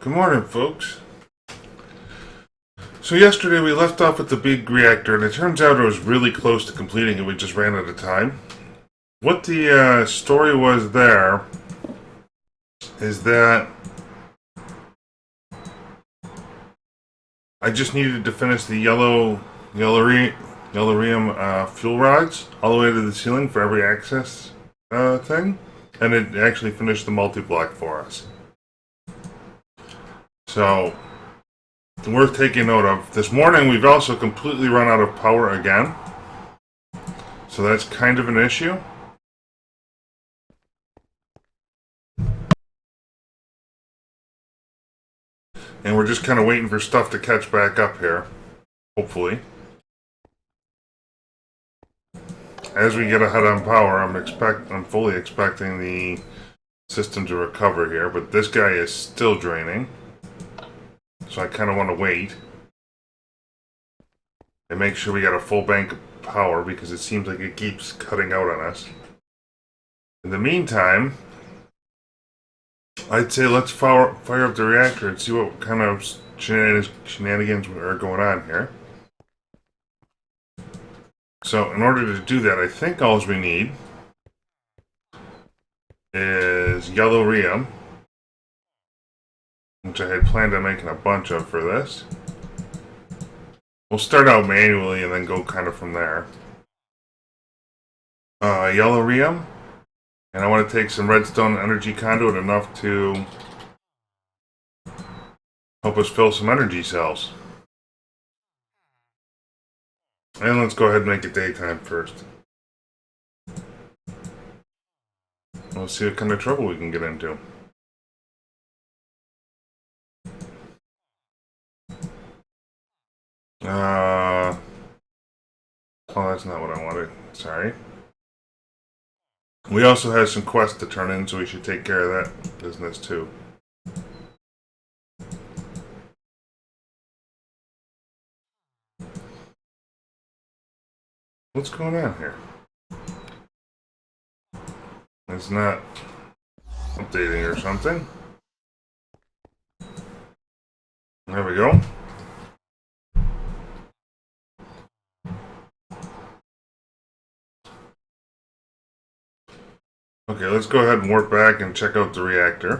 Good morning, folks. So yesterday we left off at the big reactor, and it turns out it was really close to completing it. We just ran out of time. What the story was there is that I just needed to finish the yellowrium fuel rods all the way to the ceiling for every access thing, and it actually finished the multi-block for us. So, worth taking note of. This morning we've also completely run out of power again. So that's kind of an issue. And we're just kind of waiting for stuff to catch back up here. Hopefully. As we get ahead on power, I'm fully expecting the system to recover here, but this guy is still draining. So I kind of want to wait and make sure we got a full bank of power because it seems like it keeps cutting out on us. In the meantime, I'd say let's fire up the reactor and see what kind of shenanigans are going on here. So in order to do that, I think all we need is yellowrium, which I had planned on making a bunch of for this. We'll start out manually and then go kind of from there. Yellowrium, and I want to take some redstone energy conduit, enough to help us fill some energy cells. And let's go ahead and make it daytime first. Let's see what kind of trouble we can get into. Oh, that's not what I wanted. Sorry. We also have some quests to turn in, so we should take care of that business too. What's going on here? It's not updating or something. There we go. Okay, let's go ahead and warp back and check out the reactor.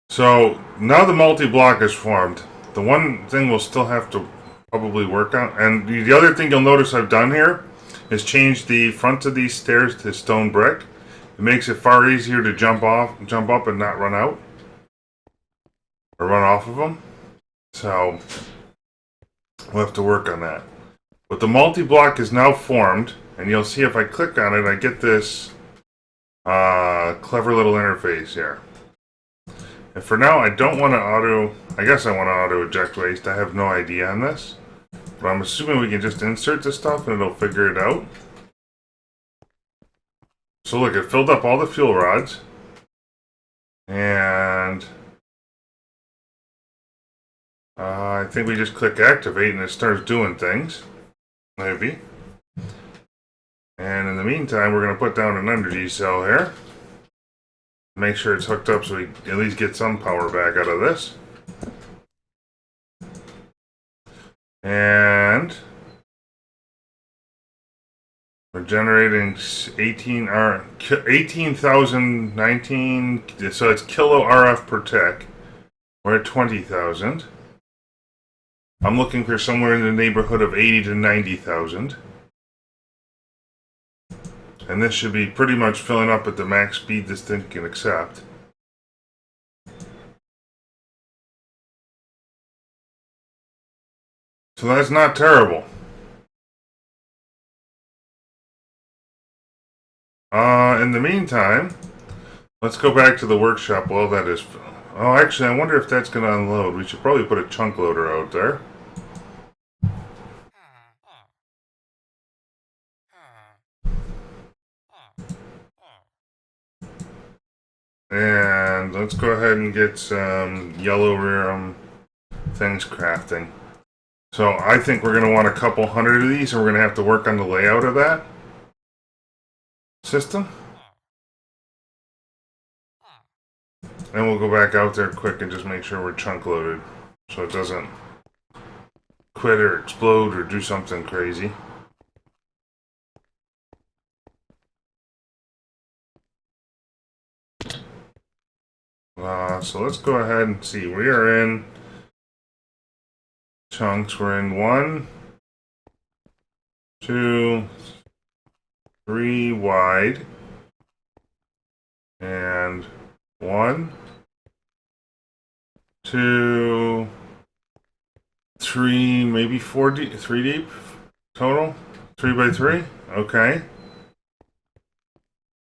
So, now the multi-block is formed. The one thing we'll still have to probably work on, and the other thing you'll notice I've done here is change the front of these stairs to stone brick. It makes it far easier to jump up and not run out. Or run off of them. So, we'll have to work on that. But the multi-block is now formed, and you'll see if I click on it, I get this clever little interface here. And for now, I don't want to I guess I want to auto-eject waste. I have no idea on this. But I'm assuming we can just insert this stuff and it'll figure it out. So look, it filled up all the fuel rods. And I think we just click activate and it starts doing things. Maybe. And in the meantime, we're going to put down an energy cell here. Make sure it's hooked up so we at least get some power back out of this. And we're generating 18,019, so it's kilo RF per tick. We're at 20,000. I'm looking for somewhere in the neighborhood of 80 to 90,000. And this should be pretty much filling up at the max speed this thing can accept. So that's not terrible. In the meantime, let's go back to the workshop while that is... Oh, actually, I wonder if that's going to unload. We should probably put a chunk loader out there. And let's go ahead and get some yellowrium things crafting. So I think we're going to want a couple hundred of these, and we're going to have to work on the layout of that system. And we'll go back out there quick and just make sure we're chunk loaded so it doesn't quit or explode or do something crazy. So let's go ahead and see. We are in chunks. We're in 1, 2, 3 wide. And 1, 2, 3, maybe 4 deep, 3 deep total. 3 by 3. Okay.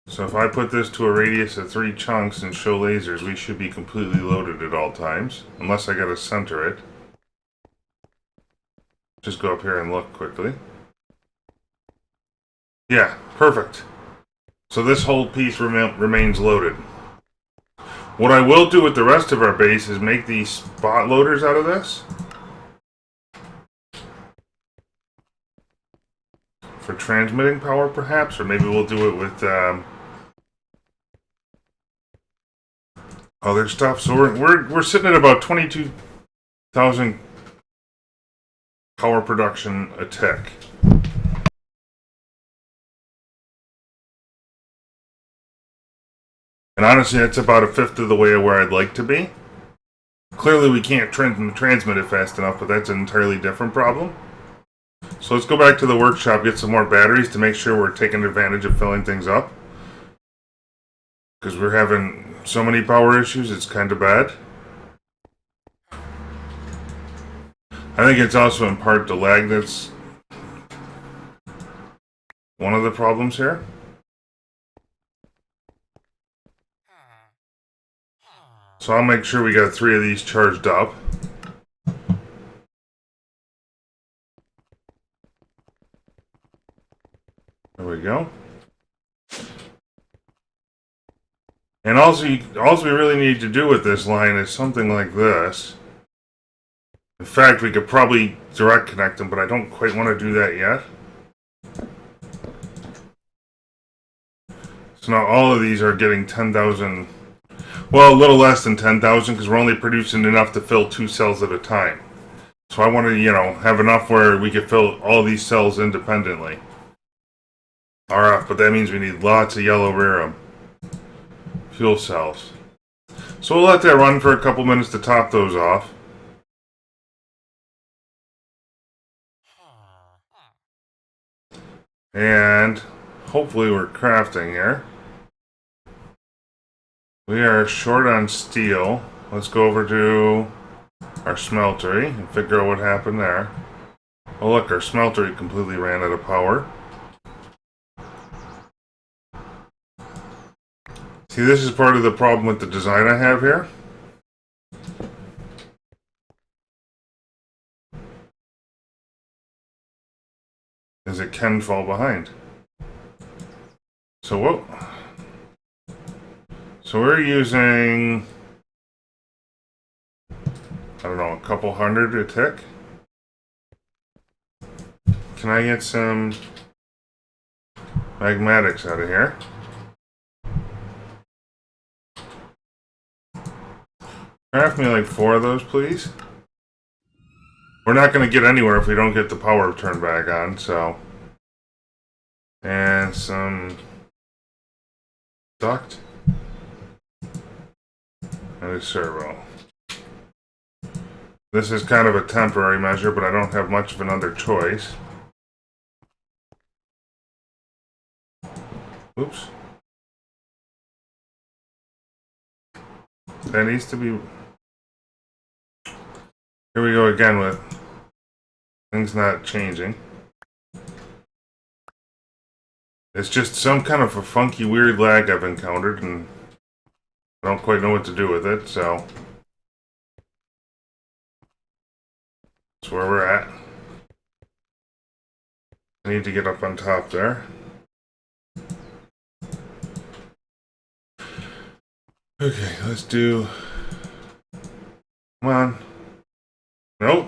So if I put this to a radius of 3 chunks and show lasers, we should be completely loaded at all times. Unless I gotta center it. Just go up here and look quickly. Yeah, perfect. So this whole piece remains loaded. What I will do with the rest of our base is make these spot loaders out of this. For transmitting power, perhaps, or maybe we'll do it with other stuff. So we're sitting at about 22,000 power production a tick. And honestly, that's about a fifth of the way where I'd like to be. Clearly, we can't transmit it fast enough, but that's an entirely different problem. So let's go back to the workshop, get some more batteries to make sure we're taking advantage of filling things up. Because we're having so many power issues, it's kind of bad. I think it's also in part the lag that's one of the problems here. So I'll make sure we got 3 of these charged up. There we go. And all we really need to do with this line is something like this. In fact, we could probably direct connect them, but I don't quite want to do that yet. So now all of these are getting 10,000, well, a little less than 10,000 because we're only producing enough to fill 2 cells at a time. So I want to, have enough where we could fill all these cells independently. RF, but that means we need lots of yellow rarium fuel cells. So we'll let that run for a couple minutes to top those off. And hopefully we're crafting here. We are short on steel. Let's go over to our smeltery and figure out what happened there. Oh look, our smeltery completely ran out of power. See, this is part of the problem with the design I have here. Is it can fall behind. So what? So we're using, I don't know, a couple hundred a tick. Can I get some magmatics out of here? Craft me like 4 of those, please. We're not going to get anywhere if we don't get the power turned back on, so. And some duct. And a servo. This is kind of a temporary measure, but I don't have much of another choice. Oops. That needs to be... Here we go again with things not changing. It's just some kind of a funky, weird lag I've encountered, and I don't quite know what to do with it, so that's where we're at. I need to get up on top there. Okay, let's do... Come on. Nope.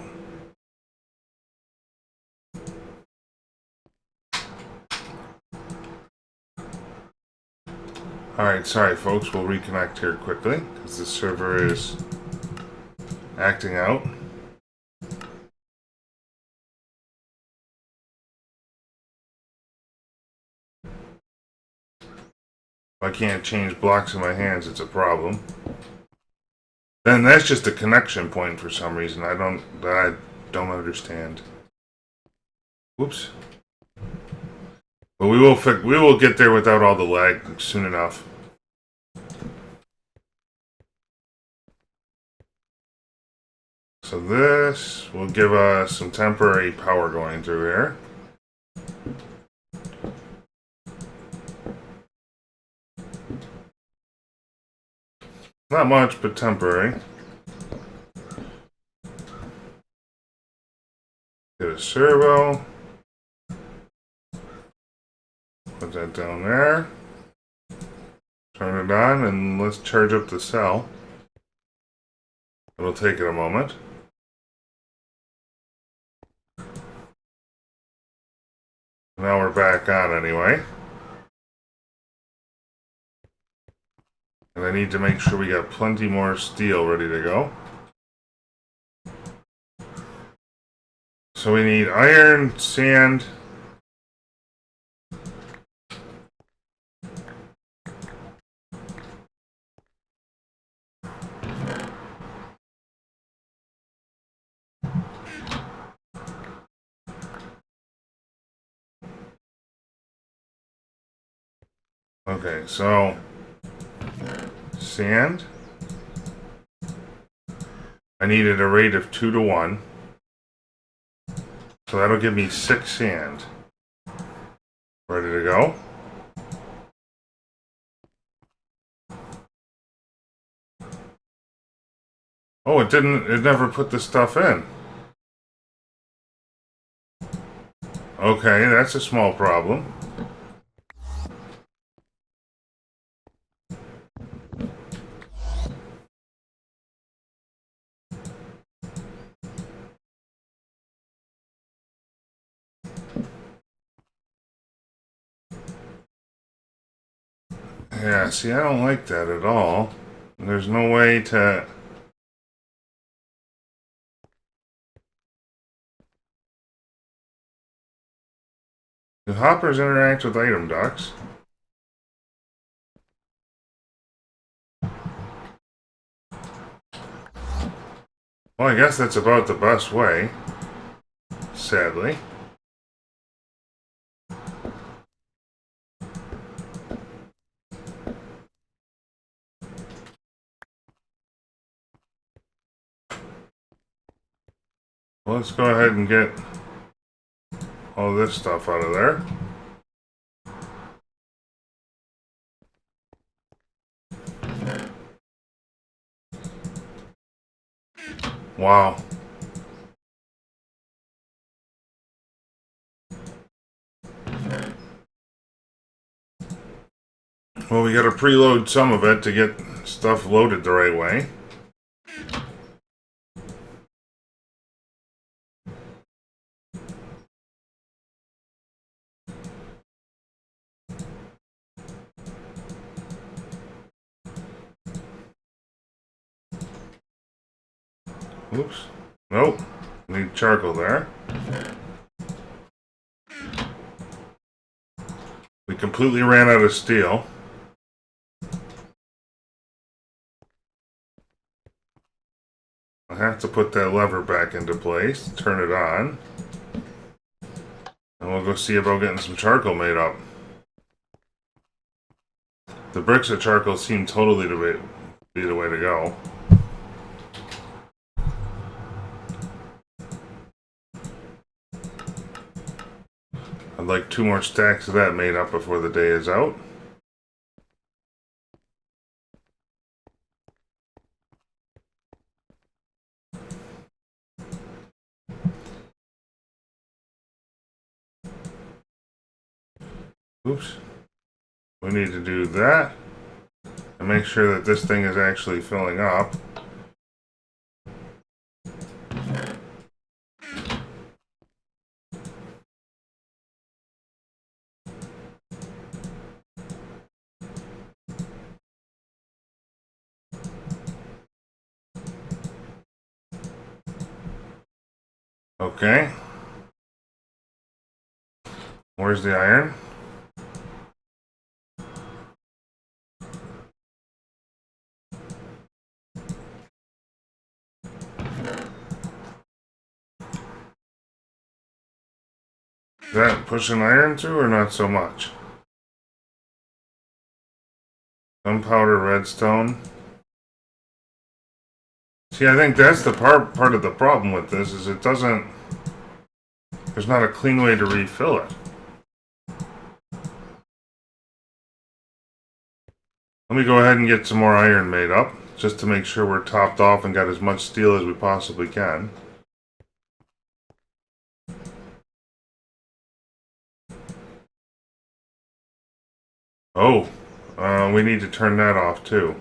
Alright, sorry folks, we'll reconnect here quickly because the server is acting out. If I can't change blocks in my hands, it's a problem. Then that's just a connection point for some reason. I don't understand. Whoops. But we will get there without all the lag soon enough. So this will give us some temporary power going through here. Not much, but temporary. Get a servo. Put that down there. Turn it on and let's charge up the cell. It'll take it a moment. Now we're back on anyway. And I need to make sure we got plenty more steel ready to go. So we need iron, sand. Okay, so sand. I needed a rate of 2 to 1. So that'll give me 6 sand. Ready to go. Oh, it never put the stuff in. Okay, that's a small problem. Yeah, see, I don't like that at all. There's no way to... Do hoppers interact with item ducts? Well, I guess that's about the best way. Sadly. Well, let's go ahead and get all this stuff out of there. Wow. Well, we gotta preload some of it to get stuff loaded the right way. Oops. Nope. Need charcoal there. We completely ran out of steel. I have to put that lever back into place, turn it on, and we'll go see about getting some charcoal made up. The bricks of charcoal seem totally to be the way to go. I'd like 2 more stacks of that made up before the day is out. Oops. We need to do that and make sure that this thing is actually filling up. Okay. Where's the iron? Is that pushing iron too, or not so much? Gunpowder, redstone. See, I think that's the part of the problem with this, is it doesn't... There's not a clean way to refill it. Let me go ahead and get some more iron made up, just to make sure we're topped off and got as much steel as we possibly can. Oh, we need to turn that off too.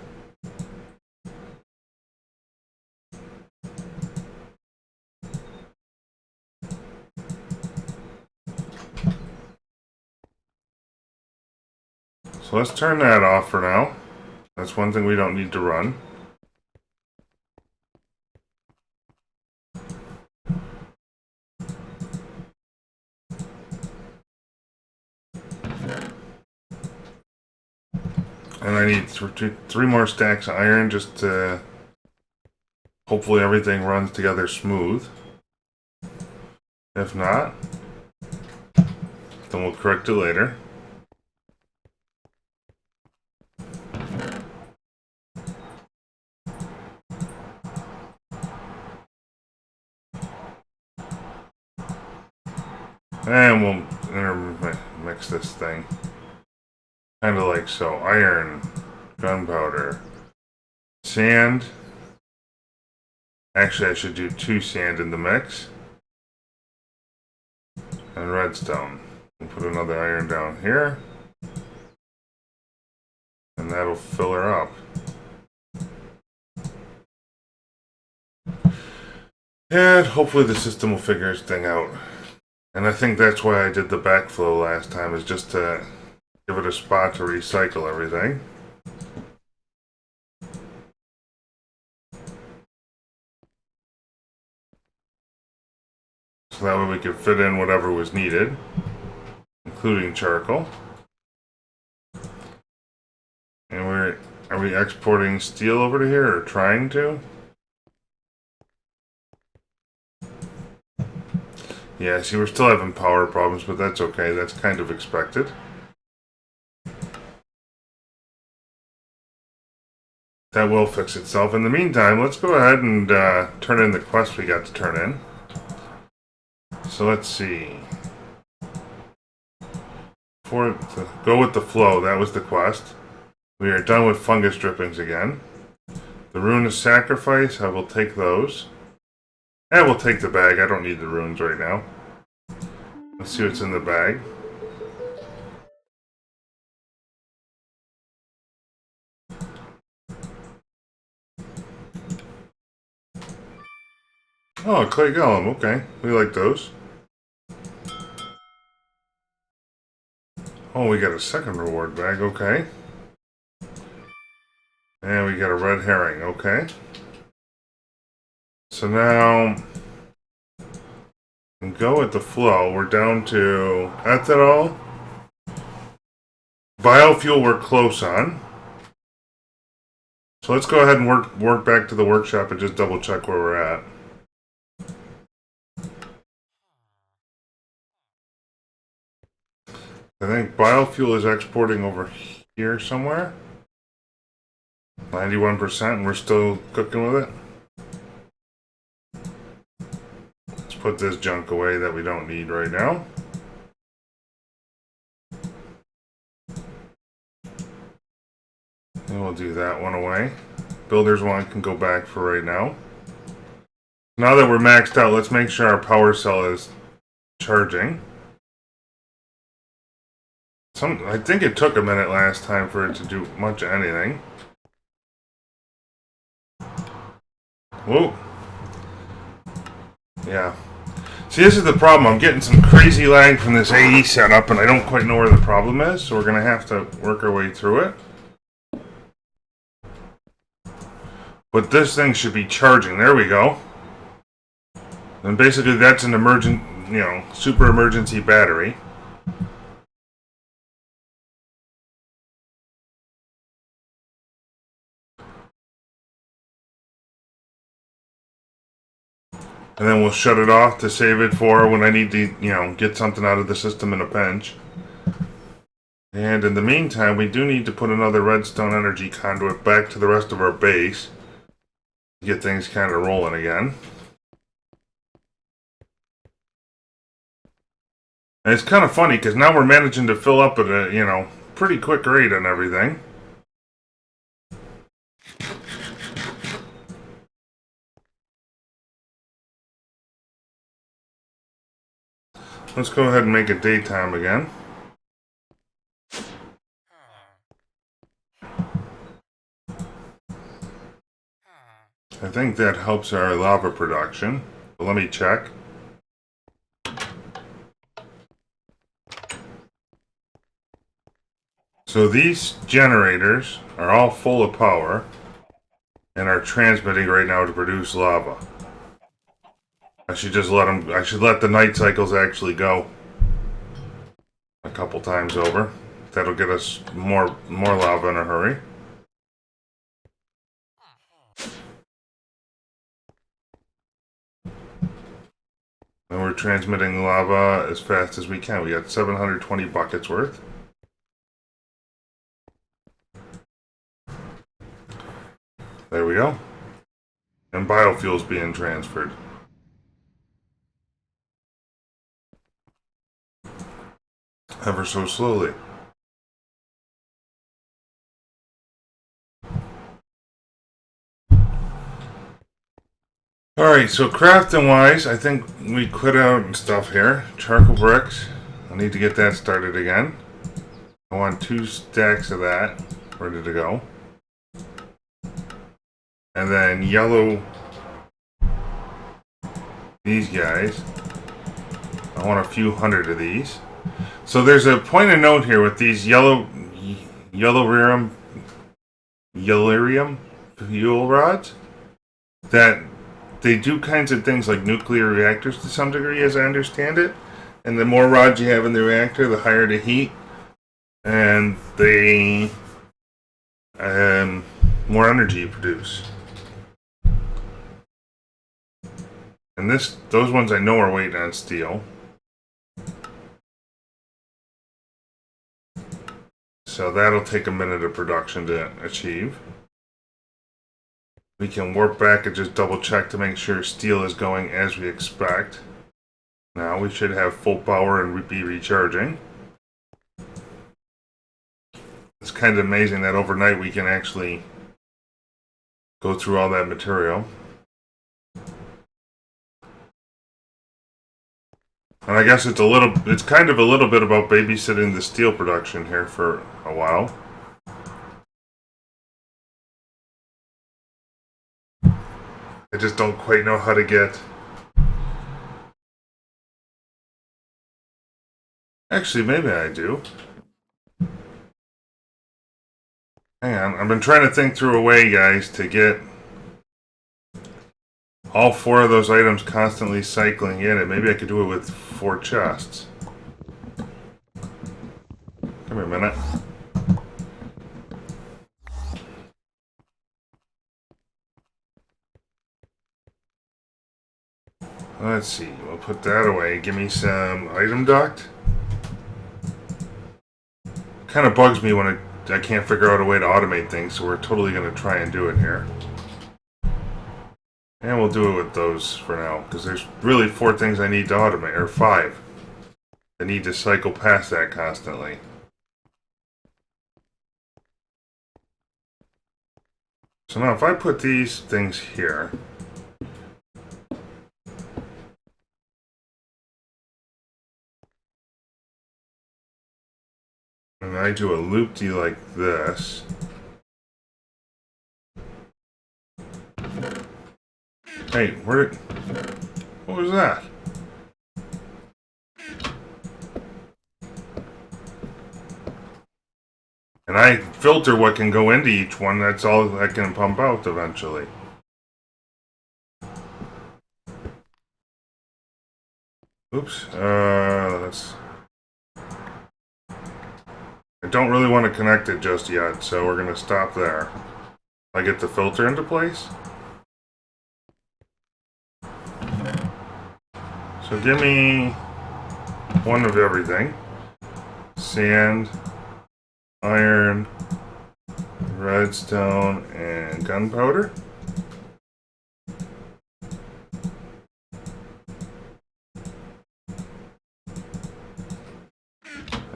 So let's turn that off for now. That's one thing we don't need to run. And I need three more stacks of iron just to... Hopefully everything runs together smooth. If not, then we'll correct it later. And we'll intermix this thing. Kind of like so. Iron, gunpowder, sand. Actually, I should do 2 sand in the mix. And redstone. We'll put another iron down here. And that'll fill her up. And hopefully the system will figure its thing out. And I think that's why I did the backflow last time, is just to give it a spot to recycle everything. So that way we could fit in whatever was needed, including charcoal. And are we exporting steel over to here, or trying to? Yeah, see, we're still having power problems, but that's okay. That's kind of expected. That will fix itself. In the meantime, let's go ahead and turn in the quest we got to turn in. So let's see. To go with the flow, that was the quest. We are done with fungus drippings again. The rune of sacrifice, I will take those. And we'll take the bag. I don't need the runes right now. Let's see what's in the bag. Oh, a clay golem. Okay, we like those. Oh, we got a second reward bag. Okay. And we got a red herring. Okay. So now... and go with the flow. We're down to ethanol. Biofuel we're close on. So let's go ahead and work back to the workshop and just double check where we're at. I think biofuel is exporting over here somewhere. 91%, and we're still cooking with it. Let's put this junk away that we don't need right now. And we'll do that one away. Builder's one can go back for right now. Now that we're maxed out, let's make sure our power cell is charging. I think it took a minute last time for it to do much of anything. Whoa. Yeah. See, this is the problem. I'm getting some crazy lag from this AE setup, and I don't quite know where the problem is, so we're going to have to work our way through it. But this thing should be charging. There we go. And basically that's an emergent, super emergency battery. And then we'll shut it off to save it for when I need to, get something out of the system in a pinch. And in the meantime, we do need to put another redstone energy conduit back to the rest of our base to get things kind of rolling again. And it's kind of funny because now we're managing to fill up at a, pretty quick rate on everything. Let's go ahead and make it daytime again. I think that helps our lava production. But let me check. So these generators are all full of power and are transmitting right now to produce lava. I should just let them. I should let the night cycles actually go a couple times over. That'll get us more lava in a hurry. And we're transmitting lava as fast as we can. We got 720 buckets worth. There we go. And biofuel's being transferred. Ever so slowly. Alright, so crafting wise, I think we quit out stuff here. Charcoal bricks. I need to get that started again. I want 2 stacks of that ready to go. And then yellow, these guys. I want a few hundred of these. So there's a point of note here with these yellowerium fuel rods that they do kinds of things like nuclear reactors to some degree, as I understand it. And the more rods you have in the reactor, the higher the heat, and the more energy you produce. And those ones I know are waiting on steel. So that'll take a minute of production to achieve. We can warp back and just double check to make sure steel is going as we expect. Now we should have full power and be recharging. It's kind of amazing that overnight we can actually go through all that material. And I guess it's kind of a little bit about babysitting the steel production here for a while. I just don't quite know how to get... Actually, maybe I do. Hang on, I've been trying to think through a way, guys, to get all 4 of those items constantly cycling in it. Maybe I could do it with 4 chests. Come here a minute. Let's see, we'll put that away. Give me some item duct. Kind of bugs me when I can't figure out a way to automate things, so we're totally going to try and do it here. And we'll do it with those for now, because there's really 4 things I need to automate, or 5. I need to cycle past that constantly. So now if I put these things here... and I do a loop-de like this... Hey, what was that? And I filter what can go into each one. That's all I can pump out eventually. Oops. I don't really want to connect it just yet, so we're going to stop there. I get the filter into place. So give me one of everything. Sand, iron, redstone, and gunpowder.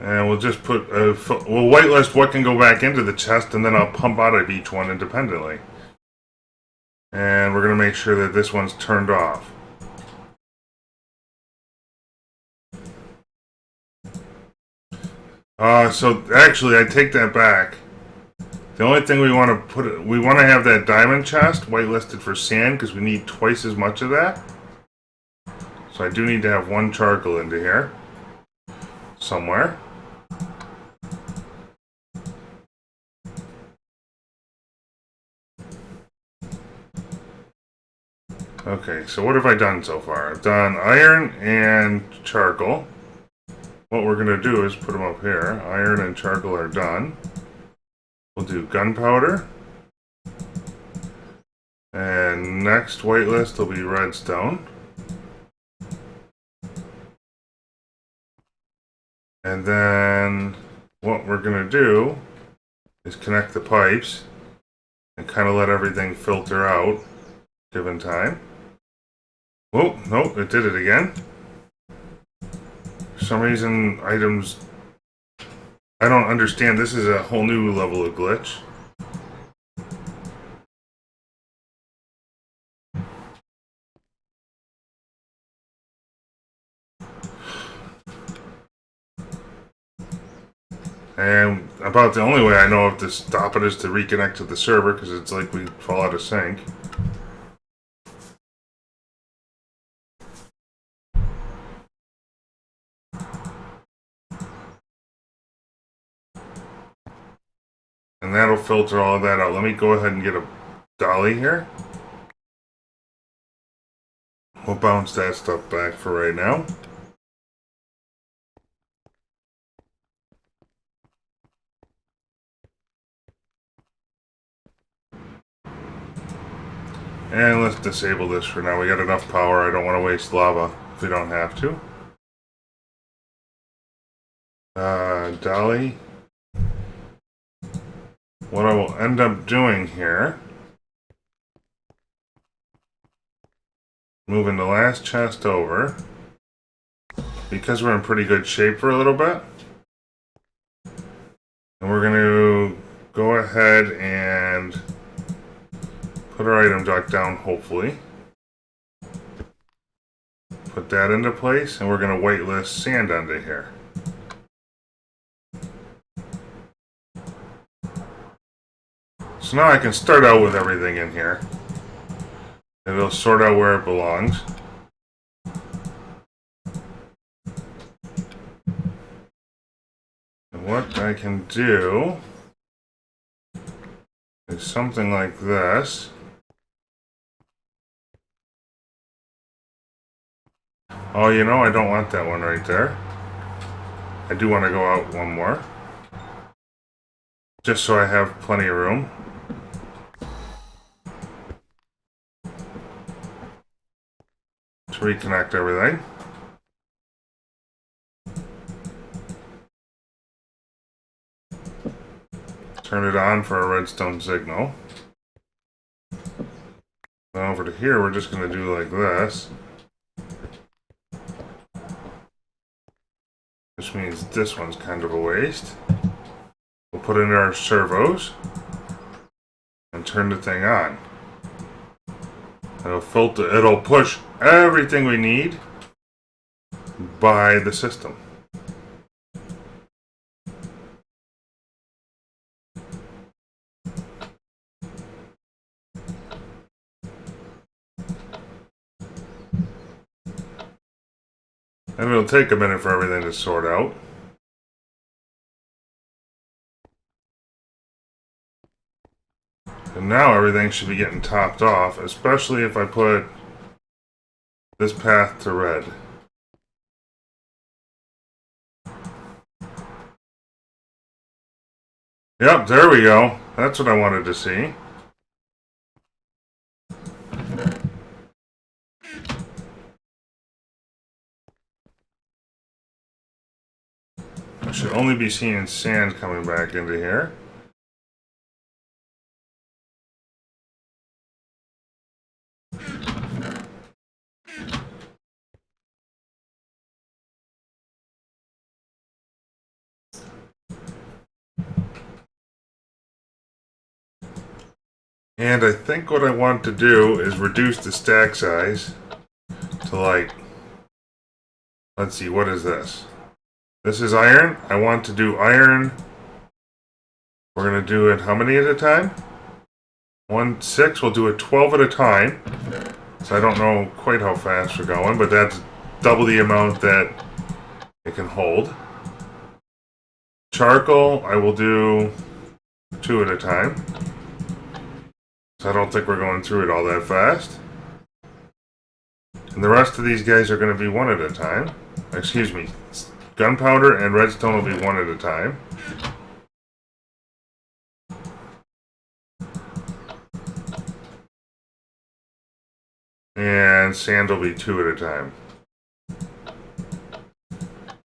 And we'll just put, we'll whitelist what can go back into the chest, and then I'll pump out of each one independently. And we're going to make sure that this one's turned off. So actually, I take that back. The only thing we want to we want to have that diamond chest whitelisted for sand because we need twice as much of that. So I do need to have one charcoal into here somewhere. Okay, so what have I done so far? I've done iron and charcoal. What we're going to do is put them up here. Iron and charcoal are done. We'll do gunpowder. And next whitelist will be redstone. And then what we're going to do is connect the pipes and kind of let everything filter out given time. Oh, nope, it did it again. For some reason, items... I don't understand. This is a whole new level of glitch. And about the only way I know of to stop it is to reconnect to the server, because it's like we fall out of sync. And that'll filter all of that out. Let me go ahead and get a dolly here. We'll bounce that stuff back for right now. And let's disable this for now. We got enough power. I don't want to waste lava if we don't have to. Dolly. What I will end up doing here, moving the last chest over, because we're in pretty good shape for a little bit. And we're going to go ahead and put our item dock down, hopefully. Put that into place, and we're going to whitelist sand under here. So now I can start out with everything in here. And it'll sort out where it belongs. And what I can do is something like this. Oh, you know, I don't want that one right there. I do want to go out one more. Just so I have plenty of room. To reconnect everything. Turn it on for a redstone signal. Now over to here, we're just going to do like this. Which means this one's kind of a waste. We'll put in our servos and turn the thing on. It'll filter, it'll push everything we need by the system. And it'll take a minute for everything to sort out. And now everything should be getting topped off, especially if I put this path to red. Yep, there we go. That's what I wanted to see. I should only be seeing sand coming back into here. And I think what I want to do is reduce the stack size to like, let's see, what is this? This is iron. I want to do iron. We're going to do it how many at a time? 1, 6. We'll do it 12 at a time. So I don't know quite how fast we're going, but that's double the amount that it can hold. Charcoal, I will do 2 at a time. So I don't think we're going through it all that fast. And the rest of these guys are going to be 1 at a time. Excuse me. Gunpowder and redstone will be 1 at a time. And sand will be 2 at a time.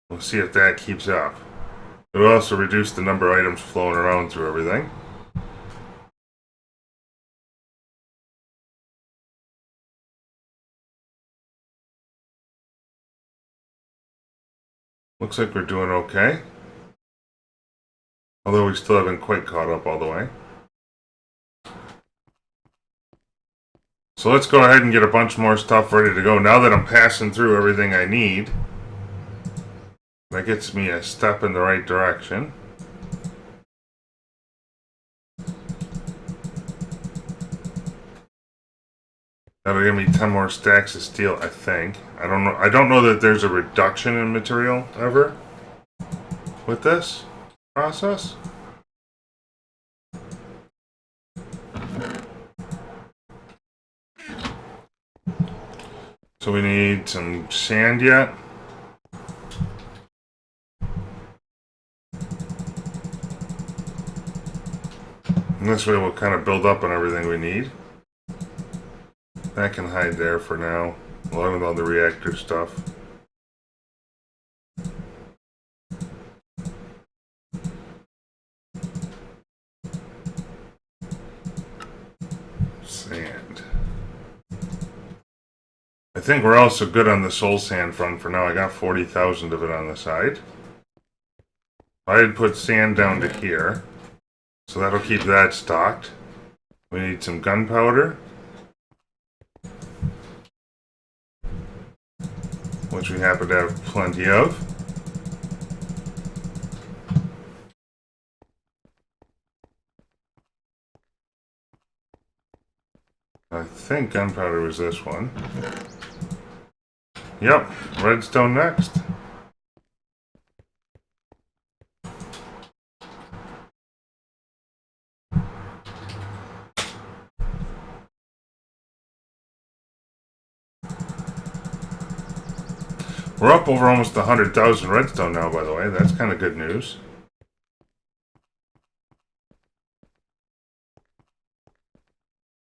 We'll see if that keeps up. It'll also reduce the number of items flowing around through everything. Looks like we're doing okay. Although we still haven't quite caught up all the way. So let's go ahead and get a bunch more stuff ready to go. Now that I'm passing through everything I need, that gets me a step in the right direction. That'll give me 10 more stacks of steel, I think. I don't know that there's a reduction in material ever with this process. So we need some sand yet. And this way we'll kind of build up on everything we need. That can hide there for now, along with all the reactor stuff. Sand. I think we're also good on the soul sand front for now. I got 40,000 of it on the side. I had put sand down to here, so that'll keep that stocked. We need some gunpowder, which we happen to have plenty of. I think gunpowder was this one. Yep, redstone next. We're up over almost 100,000 redstone now, by the way. That's kind of good news.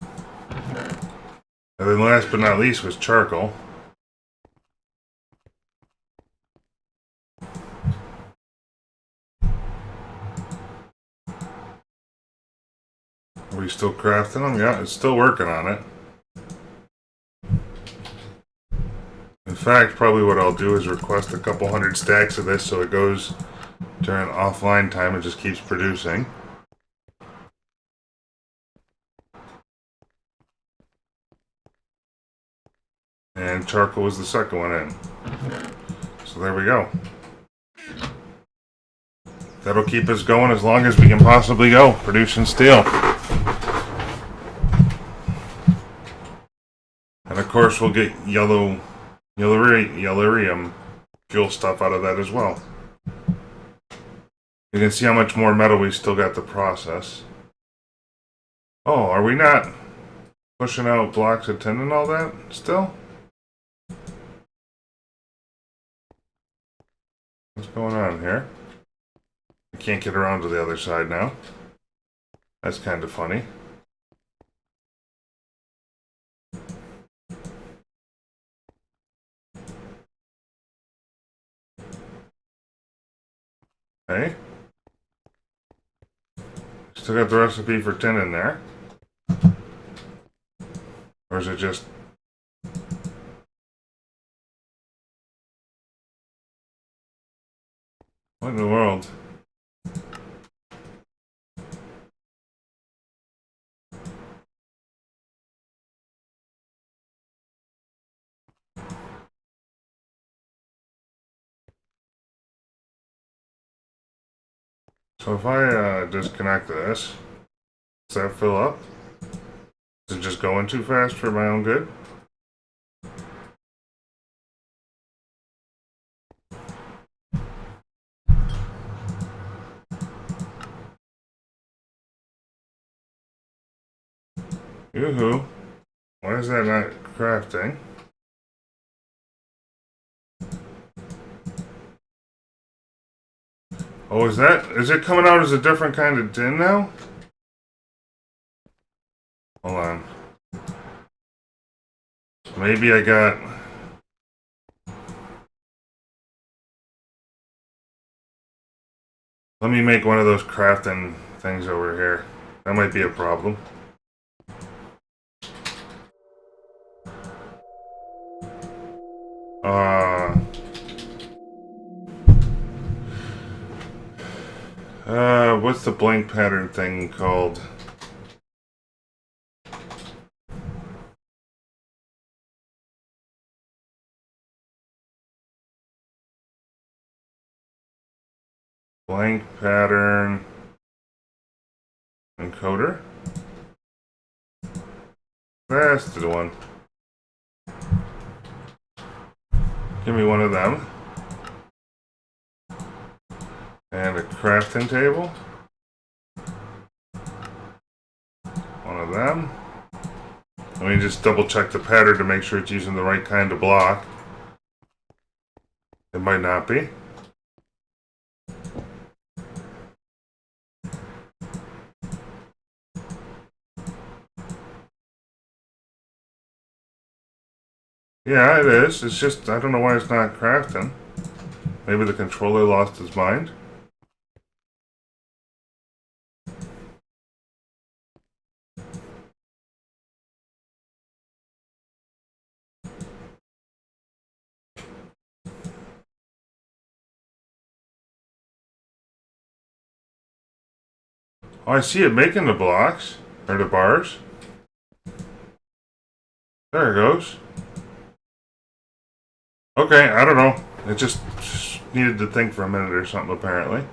And then last but not least was charcoal. Are we still crafting them? Yeah, it's still working on it. In fact, probably what I'll do is request a couple hundred stacks of this so it goes during offline time and just keeps producing. And charcoal was the second one in. So there we go. That'll keep us going as long as we can possibly go, producing steel. And of course we'll get yellorium fuel stuff out of that as well. You can see how much more metal we still got to process. Oh, are we not pushing out blocks of tin and all that still? What's going on here? I can't get around to the other side now. That's kind of funny. Okay. Still got the recipe for tin in there. Or is it just... What in the world? So if I disconnect this, does that fill up? Is it just going too fast for my own good? Yoo-hoo. Why is that not crafting? Oh, is it coming out as a different kind of tin now? Hold on. Maybe I got... Let me make one of those crafting things over here. That might be a problem. What's the blank pattern thing called? Blank pattern encoder? That's the one. Give me one of them. And a crafting table. One of them. Let me just double check the pattern to make sure it's using the right kind of block. It might not be. Yeah, it is. It's just, I don't know why it's not crafting. Maybe the controller lost his mind. Oh, I see it making the blocks. Or the bars. There it goes. Okay, I don't know. It just needed to think for a minute or something, apparently.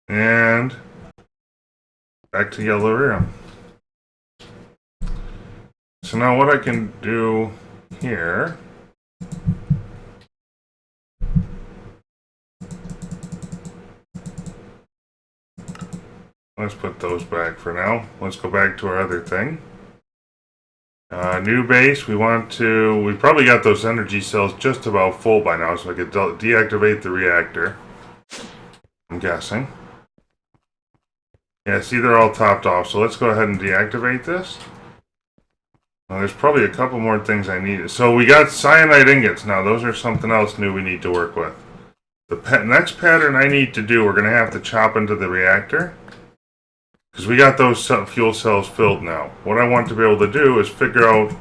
And back to yellow rim. So now what I can do here, let's put those back for now. Let's go back to our other thing. New base, we probably got those energy cells just about full by now, so I could deactivate the reactor. I'm guessing. Yeah, see, they're all topped off, so let's go ahead and deactivate this. Now, there's probably a couple more things I need. So we got cyanide ingots now. Those are something else new we need to work with. The next pattern I need to do, we're going to have to chop into the reactor. Because we got those fuel cells filled now. What I want to be able to do is figure out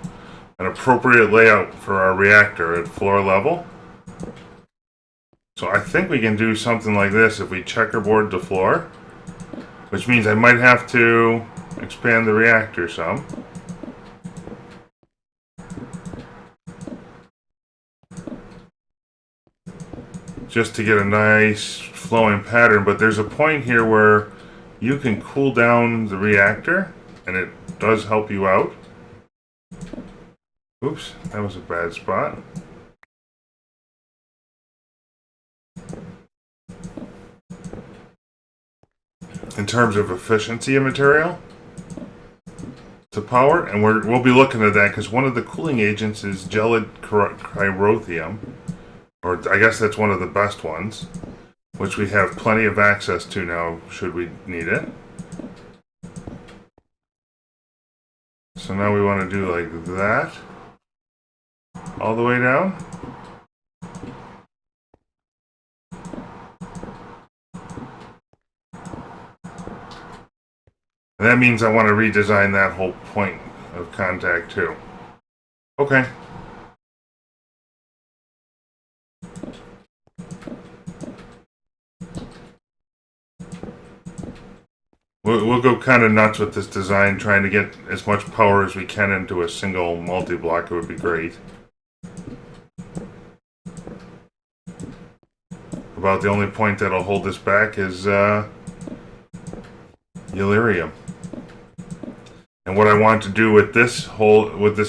an appropriate layout for our reactor at floor level. So I think we can do something like this if we checkerboard the floor. Which means I might have to expand the reactor some. Just to get a nice flowing pattern, but there's a point here where you can cool down the reactor and it does help you out. Oops, that was a bad spot. in terms of efficiency of material to power, and we'll be looking at that because one of the cooling agents is gelid chirothium, or I guess that's one of the best ones, which we have plenty of access to now should we need it. So now we want to do like that all the way down. And that means I want to redesign that whole point of contact too. Okay. We'll go kind of nuts with this design, trying to get as much power as we can into a single multi-block. It would be great. About the only point that'll hold this back is Illyrium. And what I want to do with this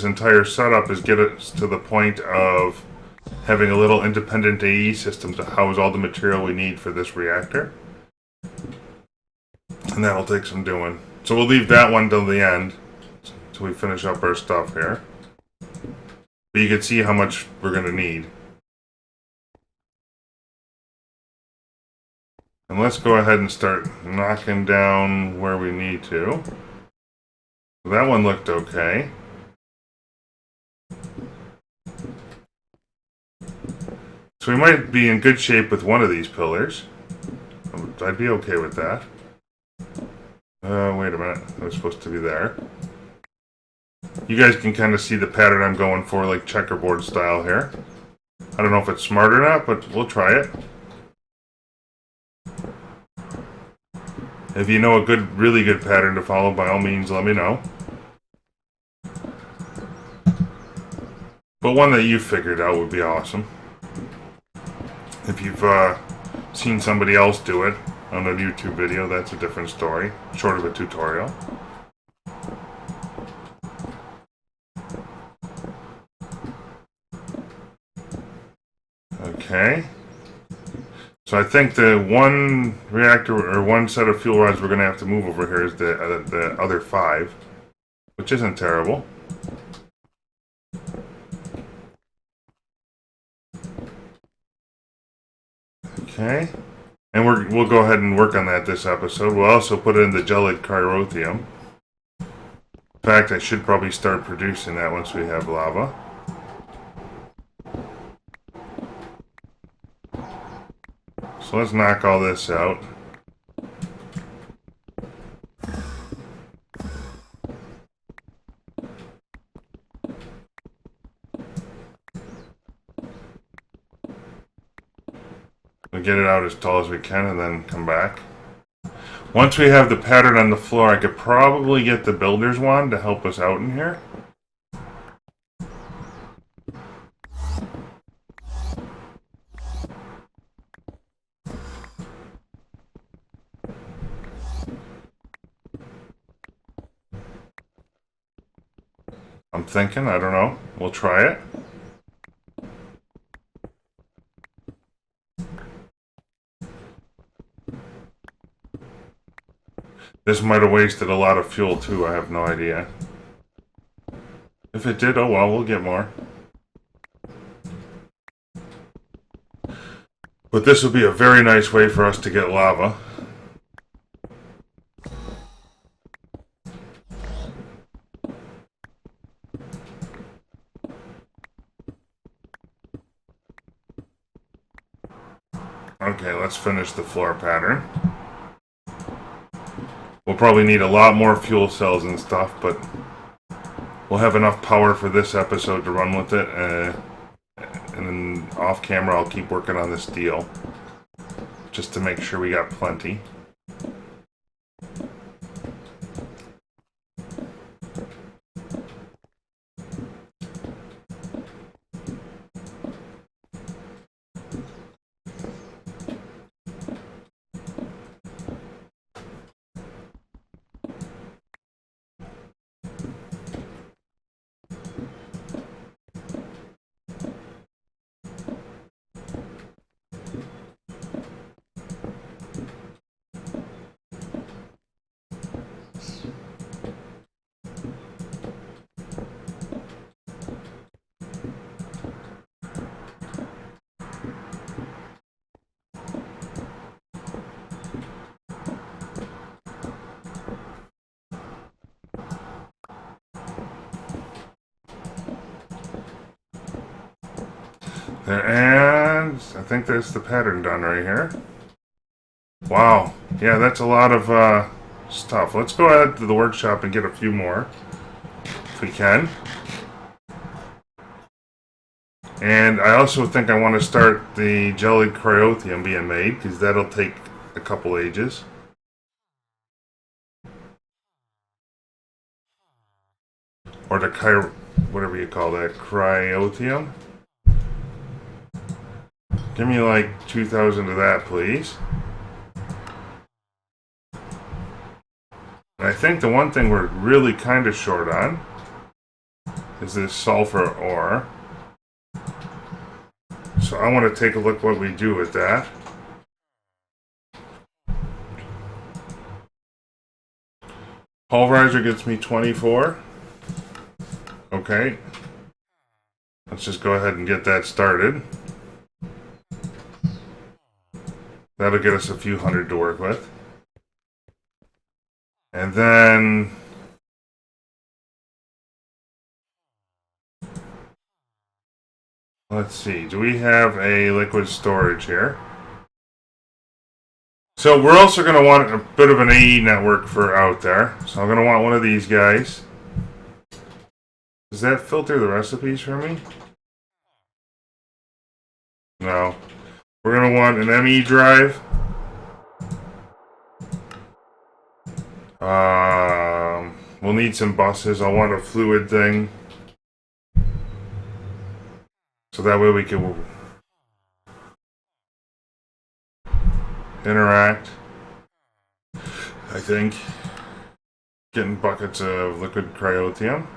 entire setup is get us to the point of having a little independent AE system to house all the material we need for this reactor. And that'll take some doing. So we'll leave that one till the end, till we finish up our stuff here. But you can see how much we're going to need. And let's go ahead and start knocking down where we need to. That one looked okay. So we might be in good shape with one of these pillars. I'd be okay with that. Wait a minute. That was supposed to be there. You guys can kind of see the pattern I'm going for, like checkerboard style here. I don't know if it's smart or not, but we'll try it. If you know a really good pattern to follow, by all means, let me know. But one that you figured out would be awesome. If you've seen somebody else do it on a YouTube video, that's a different story, short of a tutorial. Okay. So I think the one reactor or one set of fuel rods we're going to have to move over here is the other 5, which isn't terrible. Okay. And we'll go ahead and work on that this episode. We'll also put in the gelid chirothium. In fact, I should probably start producing that once we have lava. So let's knock all this out. We'll get it out as tall as we can and then come back. Once we have the pattern on the floor, I could probably get the builder's wand to help us out in here. I'm thinking, I don't know. We'll try it. This might have wasted a lot of fuel too, I have no idea. If it did, oh well, we'll get more. But this would be a very nice way for us to get lava. Okay, let's finish the floor pattern. We'll probably need a lot more fuel cells and stuff, but we'll have enough power for this episode to run with it. And then off camera, I'll keep working on the steel, just to make sure we got plenty. And I think that's the pattern done right here. Wow. Yeah, that's a lot of stuff. Let's go ahead to the workshop and get a few more, if we can. And I also think I want to start the jellied cryotheum being made, because that'll take a couple ages. Or the whatever you call that, cryotheum. Give me like 2,000 of that, please. And I think the one thing we're really kind of short on is this sulfur ore. So I want to take a look what we do with that. Pulverizer gets me 24. Okay. Let's just go ahead and get that started. That'll get us a few hundred to work with. And then let's see, do we have a liquid storage here? So we're also going to want a bit of an AE network for out there. So I'm going to want one of these guys. Does that filter the recipes for me? No. We're going to want an ME drive. We'll need some buses. I'll want a fluid thing. So that way we can interact. I think. Getting buckets of liquid cryotheum.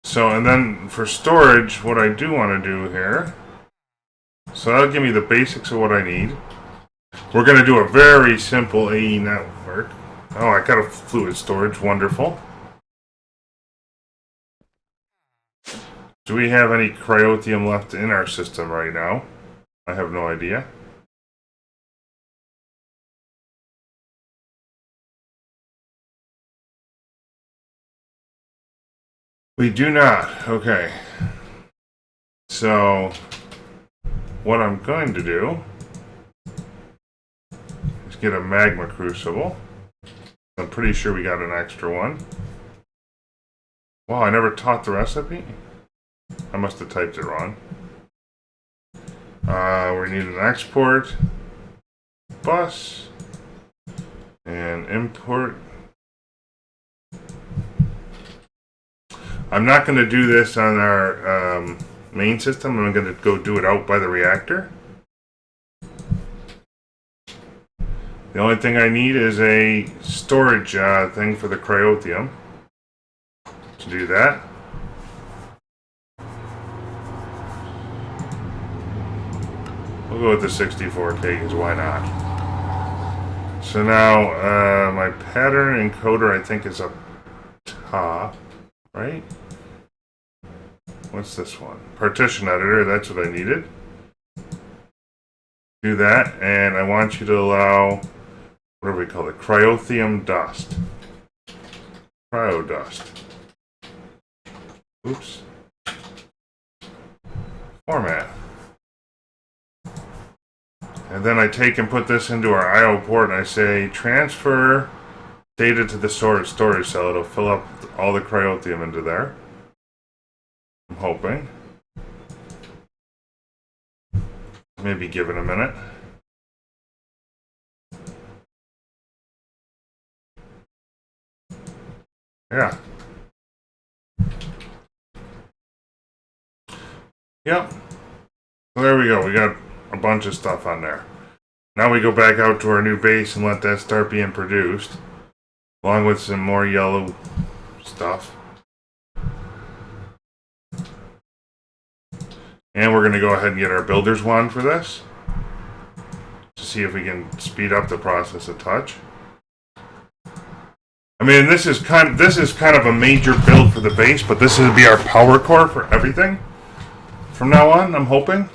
So, and then for storage, what I do want to do here, so that'll give me the basics of what I need. We're going to do a very simple AE network. Oh, I got a fluid storage. Wonderful. Do we have any cryotheum left in our system right now? I have no idea. We do not. Okay. So, what I'm going to do is get a magma crucible. I'm pretty sure we got an extra one. Wow, I never taught the recipe? I must have typed it wrong. We need an export, bus, and import. I'm not going to do this on our main system. I'm going to go do it out by the reactor. The only thing I need is a storage thing for the cryotheum to do that. We'll go with the 64K because why not? So now my pattern encoder I think is up top, right? What's this one? Partition editor, that's what I needed. Do that, and I want you to allow, what do we call it? Cryotheum dust. Cryo dust. Oops. Format. And then I take and put this into our I/O port and I say transfer data to the storage cell. It'll fill up all the cryotheum into there. I'm hoping. Maybe give it a minute. Yeah. Yep. So there we go. We got a bunch of stuff on there. Now we go back out to our new base and let that start being produced, along with some more yellow stuff. And we're going to go ahead and get our builder's wand for this to see if we can speed up the process a touch. I mean, this is kind of a major build for the base, but this will be our power core for everything from now on, I'm hoping.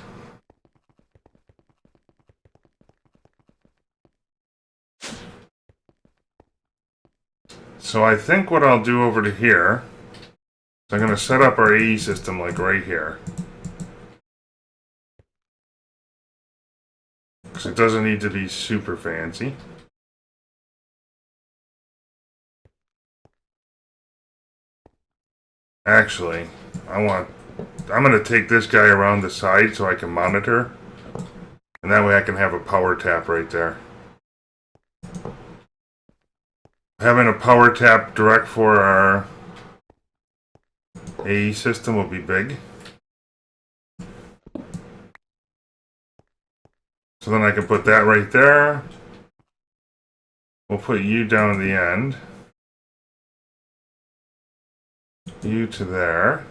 So I think what I'll do over to here I'm going to set up our AE system like right here. Because it doesn't need to be super fancy. Actually, I'm going to take this guy around the side so I can monitor. And that way I can have a power tap right there. Having a power tap direct for our AE system will be big. So then I can put that right there. We'll put you down the end. You to there.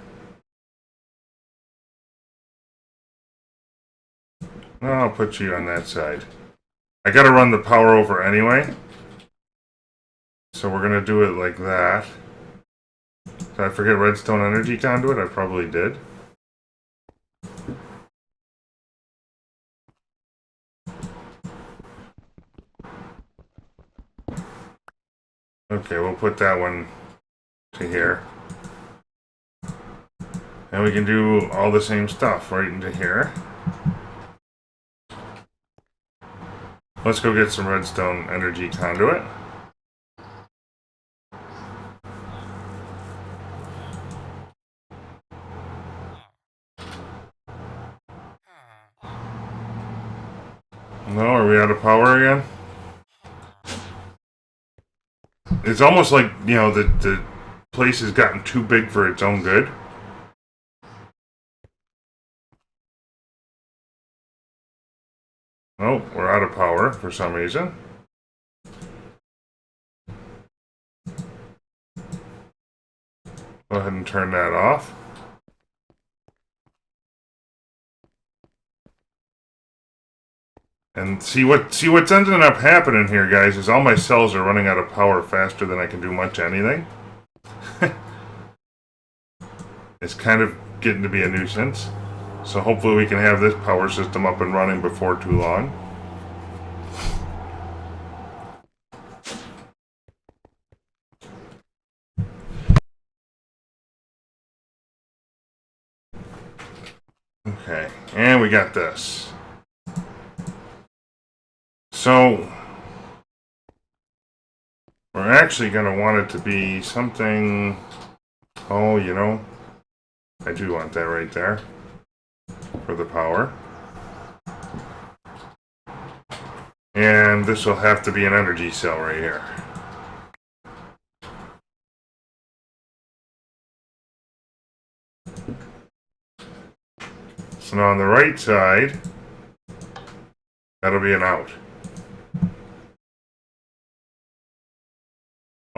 No, I'll put you on that side. I gotta run the power over anyway. So we're gonna do it like that. Did I forget redstone energy conduit? I probably did. Okay, we'll put that one to here. And we can do all the same stuff right into here. Let's go get some redstone energy conduit. No, are we out of power again? It's almost like, you know, the place has gotten too big for its own good. Oh, we're out of power for some reason. Go ahead and turn that off. And see what's ending up happening here, guys, is all my cells are running out of power faster than I can do much anything. It's kind of getting to be a nuisance. So hopefully we can have this power system up and running before too long. Okay, and we got this. So we're actually going to want it to be something... Oh, you know, I do want that right there for the power. And this will have to be an energy cell right here. So now on the right side, that'll be an out.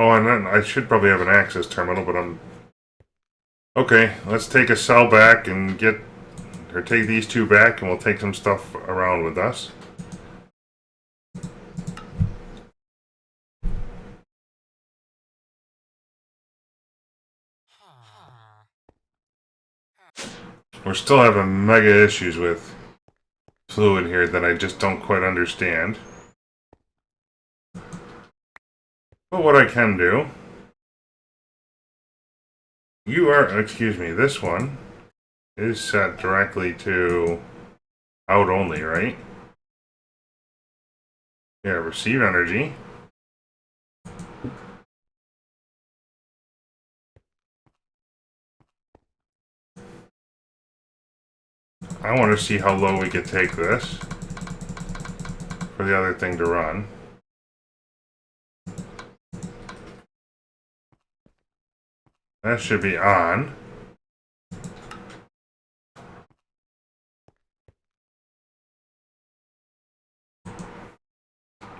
Oh, and then I should probably have an access terminal, but I'm... Okay, let's take a cell back and take these two back, and we'll take some stuff around with us. We're still having mega issues with fluid here that I just don't quite understand. But what I can do... excuse me, this one is set directly to out only, right? Yeah, receive energy. I want to see how low we could take this for the other thing to run. That should be on.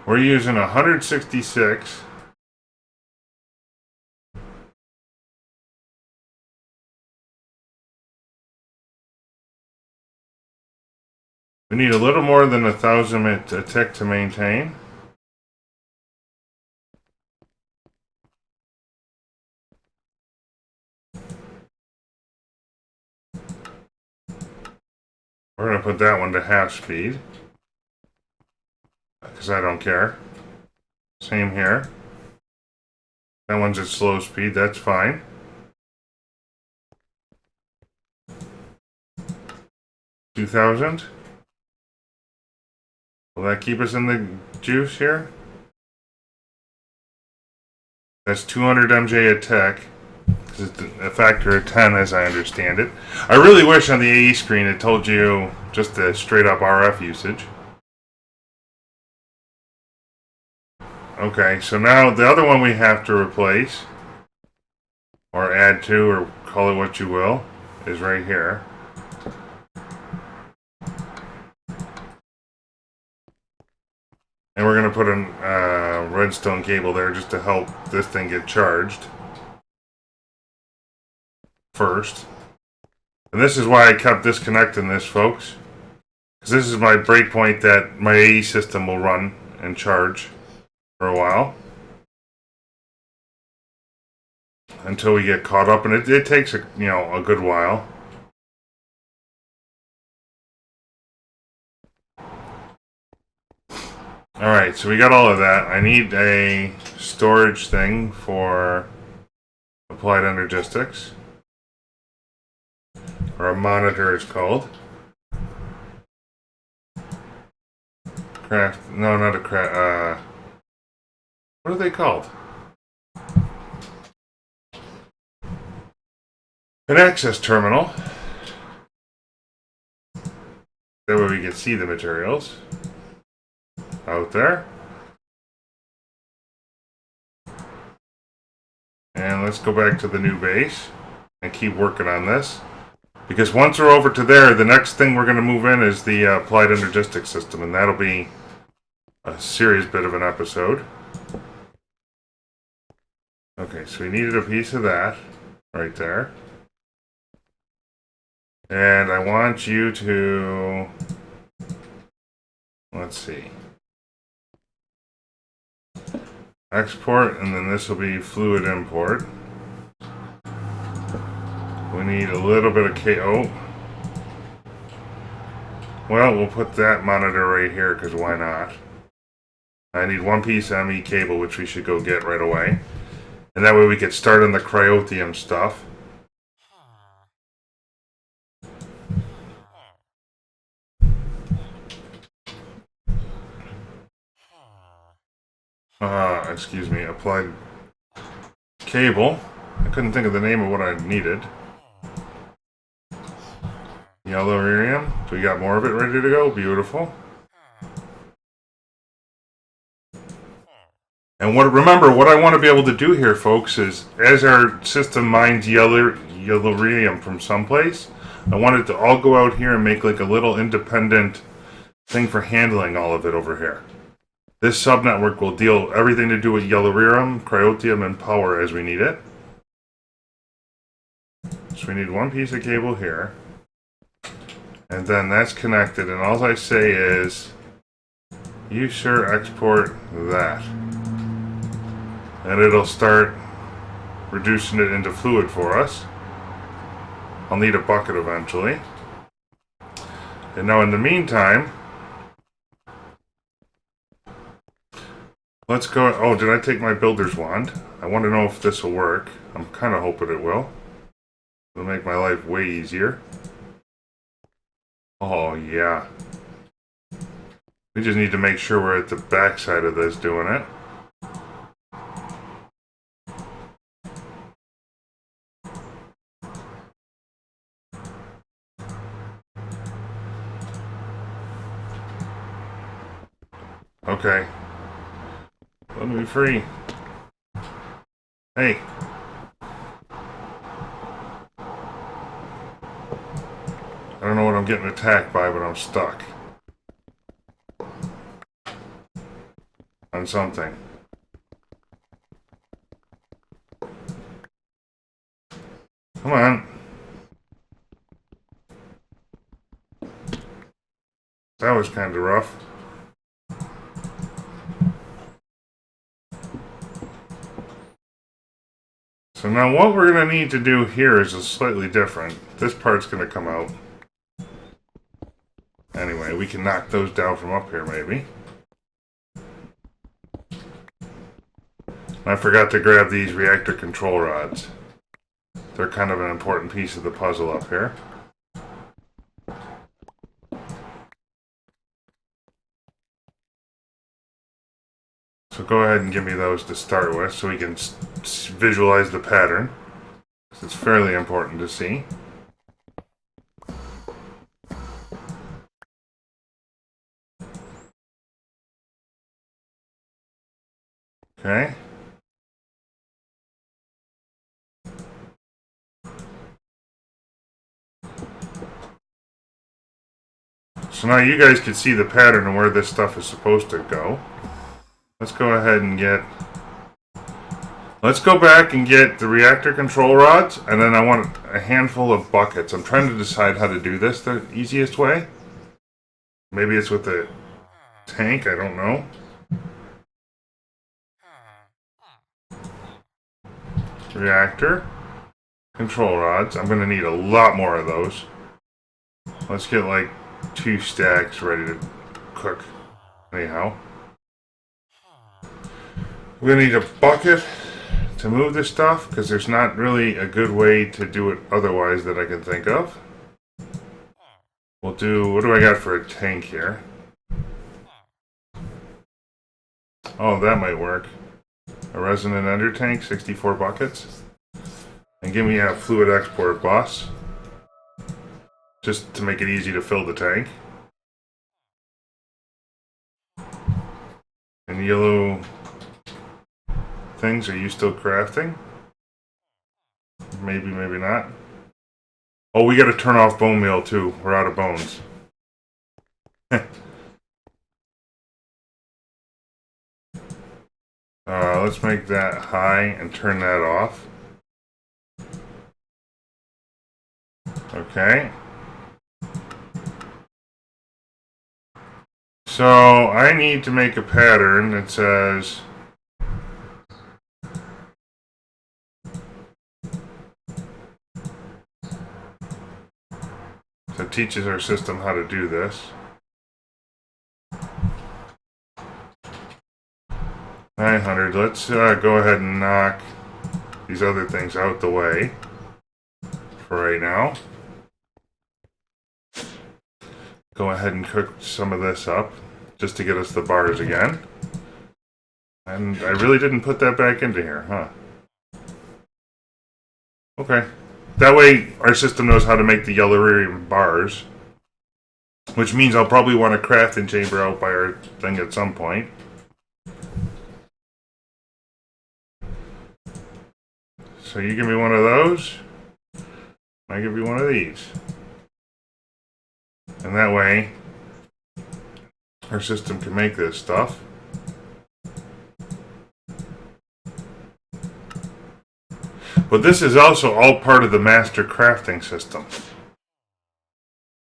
We're using 166. We need a little more than 1,000 a tick to maintain. We're going to put that one to half speed, because I don't care. Same here. That one's at slow speed, that's fine. 2,000. Will that keep us in the juice here? That's 200 MJ a tech. It's a factor of 10 as I understand it. I really wish on the AE screen it told you just the straight up RF usage. Okay, so now the other one we have to replace, or add to, or call it what you will, is right here. And we're going to put a redstone cable there just to help this thing get charged first. And this is why I kept disconnecting this, folks. Because this is my breakpoint that my AE system will run and charge for a while. Until we get caught up. And it takes a good while. Alright, so we got all of that. I need a storage thing for applied energistics. Or a monitor it's called. Craft, no, not a craft, what are they called? An access terminal. That way we can see the materials out there. And let's go back to the new base and keep working on this. Because once we're over to there, the next thing we're going to move in is the applied energistics system, and that'll be a serious bit of an episode. Okay, so we needed a piece of that right there. And I want you to, let's see, export, and then this will be fluid import. We need a little bit of KO. Well, we'll put that monitor right here, because why not? I need one piece ME cable, which we should go get right away. And that way we can start on the cryotheum stuff. Excuse me, applied cable. I couldn't think of the name of what I needed. Yellow iridium. We got more of it ready to go. Beautiful. And remember, what I want to be able to do here, folks, is as our system mines yellow iridium from someplace, I want it to all go out here and make like a little independent thing for handling all of it over here. This subnetwork will deal everything to do with yellow iridium, cryotheum, and power as we need it. So we need one piece of cable here. And then that's connected, and all I say is, you sure export that. And it'll start reducing it into fluid for us. I'll need a bucket eventually. And now in the meantime, let's go. Oh, did I take my builder's wand? I want to know if this will work. I'm kind of hoping it will. It'll make my life way easier. Oh, yeah. We just need to make sure we're at the back side of this doing it. Okay. Let me be free. Hey. I don't know what I'm getting attacked by, but I'm stuck. On something. Come on. That was kind of rough. So now what we're going to need to do here is slightly different. This part's going to come out. Anyway, we can knock those down from up here, maybe. I forgot to grab these reactor control rods. They're kind of an important piece of the puzzle up here. So go ahead and give me those to start with so we can visualize the pattern. It's fairly important to see. Okay. So now you guys can see the pattern and where this stuff is supposed to go. Let's go ahead and let's go back and get the reactor control rods, and then I want a handful of buckets. I'm trying to decide how to do this the easiest way. Maybe it's with the tank, I don't know. Reactor control rods. I'm going to need a lot more of those. Let's get like 2 stacks ready to cook. Anyhow, we're going to need a bucket to move this stuff because there's not really a good way to do it otherwise that I can think of. We'll do, what do I got for a tank here? Oh, that might work. A resonant ender tank, 64 buckets. And give me a fluid export bus. Just to make it easy to fill the tank. And yellow things, are you still crafting? Maybe, maybe not. Oh, we gotta turn off bone meal too. We're out of bones. Let's make that high and turn that off. Okay. So I need to make a pattern that says that teaches our system how to do this. 900. Let's go ahead and knock these other things out the way for right now. Go ahead and cook some of this up just to get us the bars again. And I really didn't put that back into here, huh? Okay. That way our system knows how to make the Yellorium bars. Which means I'll probably want a crafting chamber out by our thing at some point. So you give me one of those. I give you one of these. And that way, our system can make this stuff. But this is also all part of the master crafting system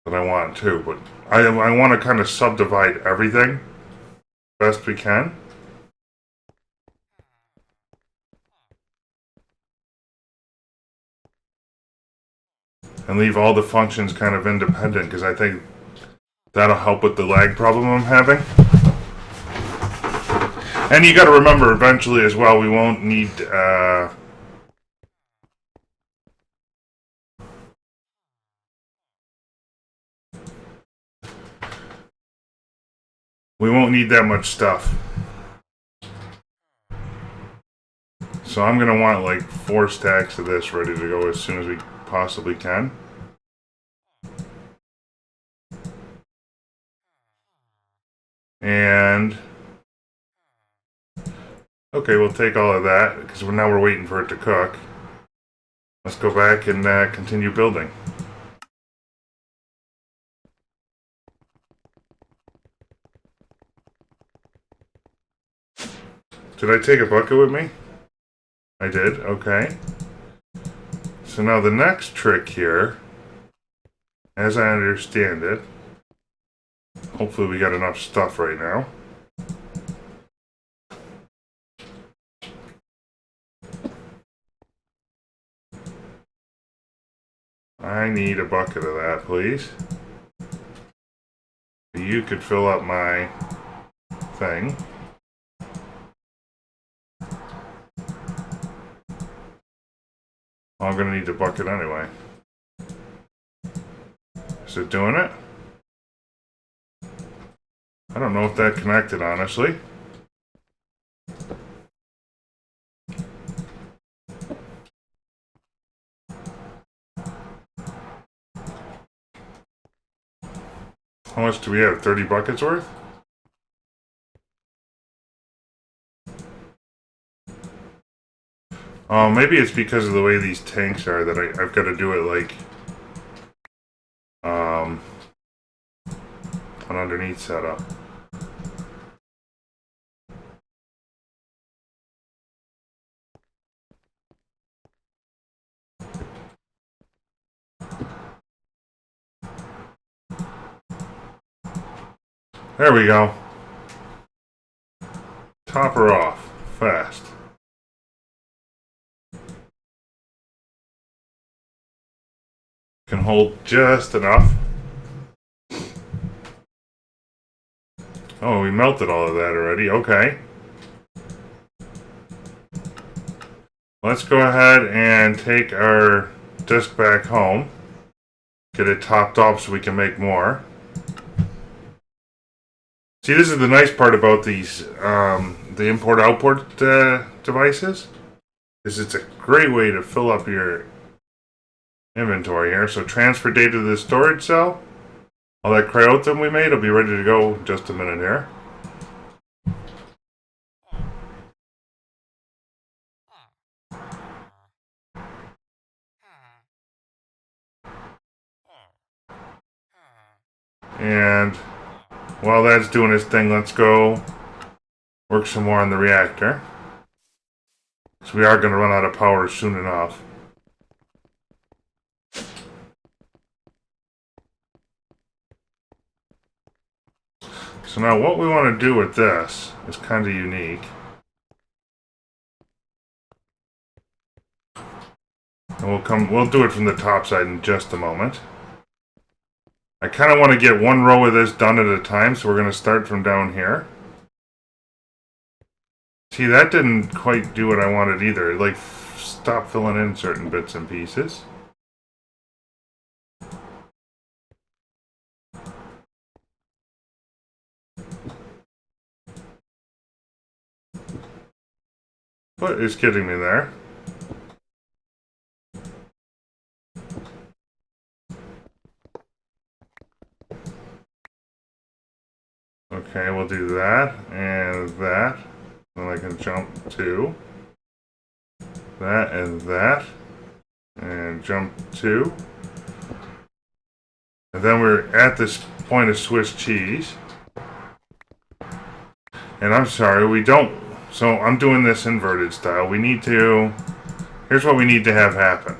that I want too. But I want to kind of subdivide everything best we can. And leave all the functions kind of independent, because I think that'll help with the lag problem I'm having. And you got to remember, eventually as well, we won't need that much stuff. So I'm gonna want like 4 stacks of this ready to go as soon as we possibly can. And okay, we'll take all of that because now we're waiting for it to cook. Let's go back and continue building. Did I take a bucket with me? I did, okay. So now the next trick here, as I understand it, hopefully we got enough stuff right now. I need a bucket of that, please. You could fill up my thing. I'm gonna need the bucket anyway. Is it doing it? I don't know if that connected, honestly. How much do we have? 30 buckets worth? Oh, maybe it's because of the way these tanks are that I've got to do it like an underneath setup. There we go. Top her off. Fast. Can hold just enough. Oh, we melted all of that already. Okay. Let's go ahead and take our disc back home. Get it topped off so we can make more. See, this is the nice part about these, the import-output devices, is it's a great way to fill up your inventory here. So transfer data to the storage cell. All that cryothum we made will be ready to go in just a minute here. And while that's doing its thing, let's go work some more on the reactor. So we are going to run out of power soon enough. So now what we want to do with this is kind of unique. And we'll do it from the top side in just a moment. I kind of want to get one row of this done at a time, so we're going to start from down here. See, that didn't quite do what I wanted either. It, like, stopped filling in certain bits and pieces. What is getting me there? Okay, we'll do that and that. Then I can jump to that and jump to. And then we're at this point of Swiss cheese. And I'm sorry, we don't. So I'm doing this inverted style. We need to. Here's what we need to have happen.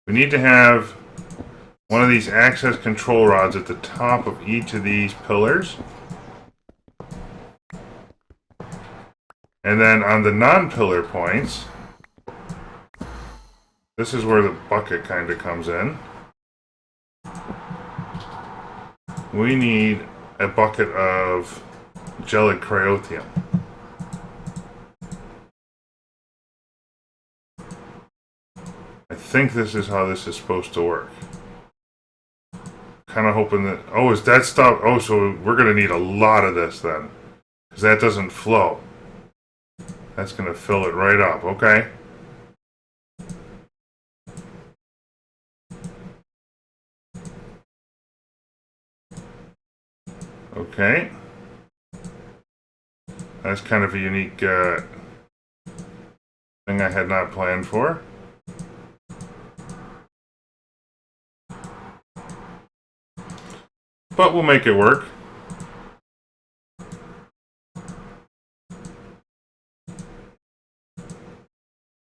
We need to have one of these access control rods at the top of each of these pillars. And then on the non-pillar points, this is where the bucket kind of comes in. We need a bucket of gelid cryotheum. I think this is how this is supposed to work. Kind of hoping that... Oh, is that stuff... Oh, so we're going to need a lot of this then. Because that doesn't flow. That's going to fill it right up. Okay. Okay. That's kind of a unique thing I had not planned for. But we'll make it work.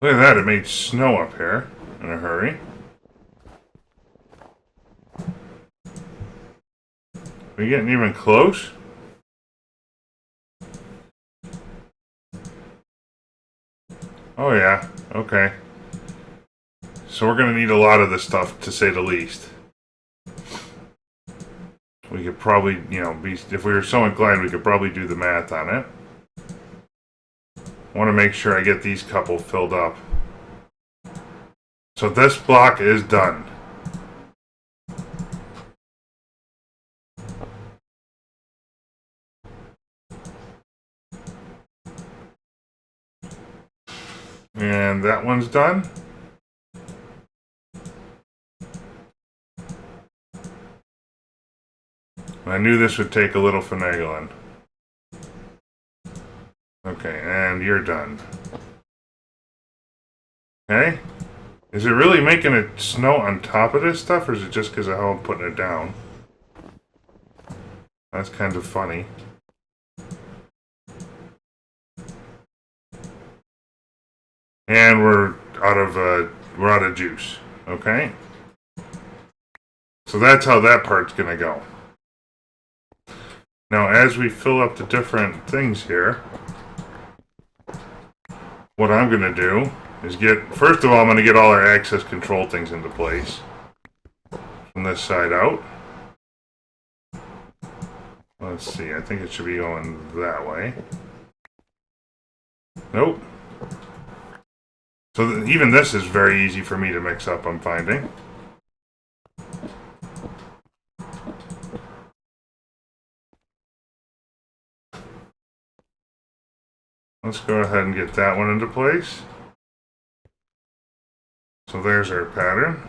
Look at that, it made snow up here in a hurry. Are we getting even close? Oh yeah, okay. So we're going to need a lot of this stuff, to say the least. We could probably, if we were so inclined, we could probably do the math on it. I want to make sure I get these couple filled up. So this block is done. And that one's done. I knew this would take a little finagling. Okay, and you're done. Okay? Is it really making it snow on top of this stuff, or is it just because of how I'm putting it down? That's kind of funny. And we're out of juice. Okay? So that's how that part's gonna go. Now, as we fill up the different things here, what I'm gonna do is first of all, I'm gonna get all our access control things into place. From this side out. Let's see, I think it should be going that way. Nope. So even this is very easy for me to mix up, I'm finding. Let's go ahead and get that one into place. So there's our pattern.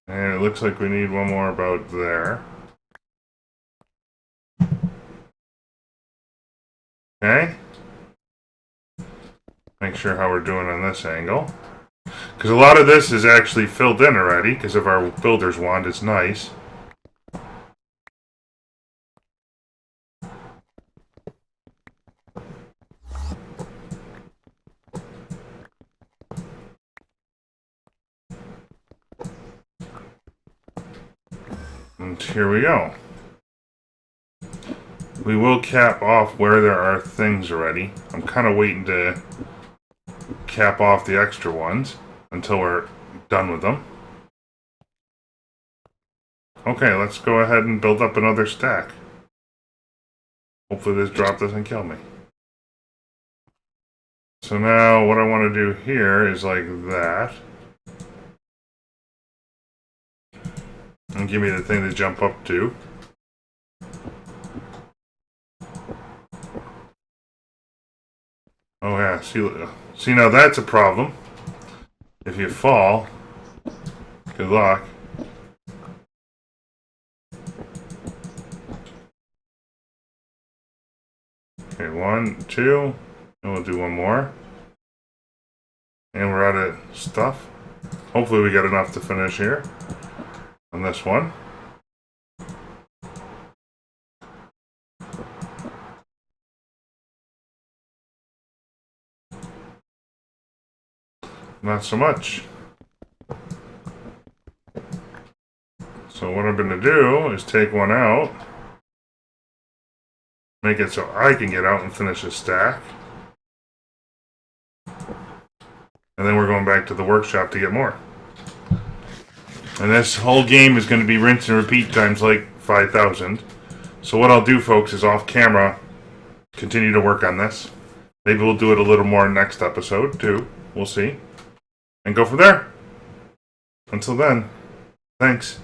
And it looks like we need one more about there. Okay. Make sure how we're doing on this angle. Because a lot of this is actually filled in already, because of our builder's wand. It's nice. And here we go. We will cap off where there are things already. I'm kind of waiting to cap off the extra ones until we're done with them. Okay, let's go ahead and build up another stack. Hopefully this drop doesn't kill me. So now what I want to do here is like that. And give me the thing to jump up to. Oh yeah, see now that's a problem. If you fall, good luck. Okay, 1, 2, and we'll do one more. And we're out of stuff. Hopefully we got enough to finish here on this one. Not so much. So what I'm going to do is take one out, make it so I can get out and finish a stack. And then we're going back to the workshop to get more. And this whole game is going to be rinse and repeat times like 5,000. So what I'll do, folks, is off camera, continue to work on this. Maybe we'll do it a little more next episode, too. We'll see. And go from there. Until then, thanks.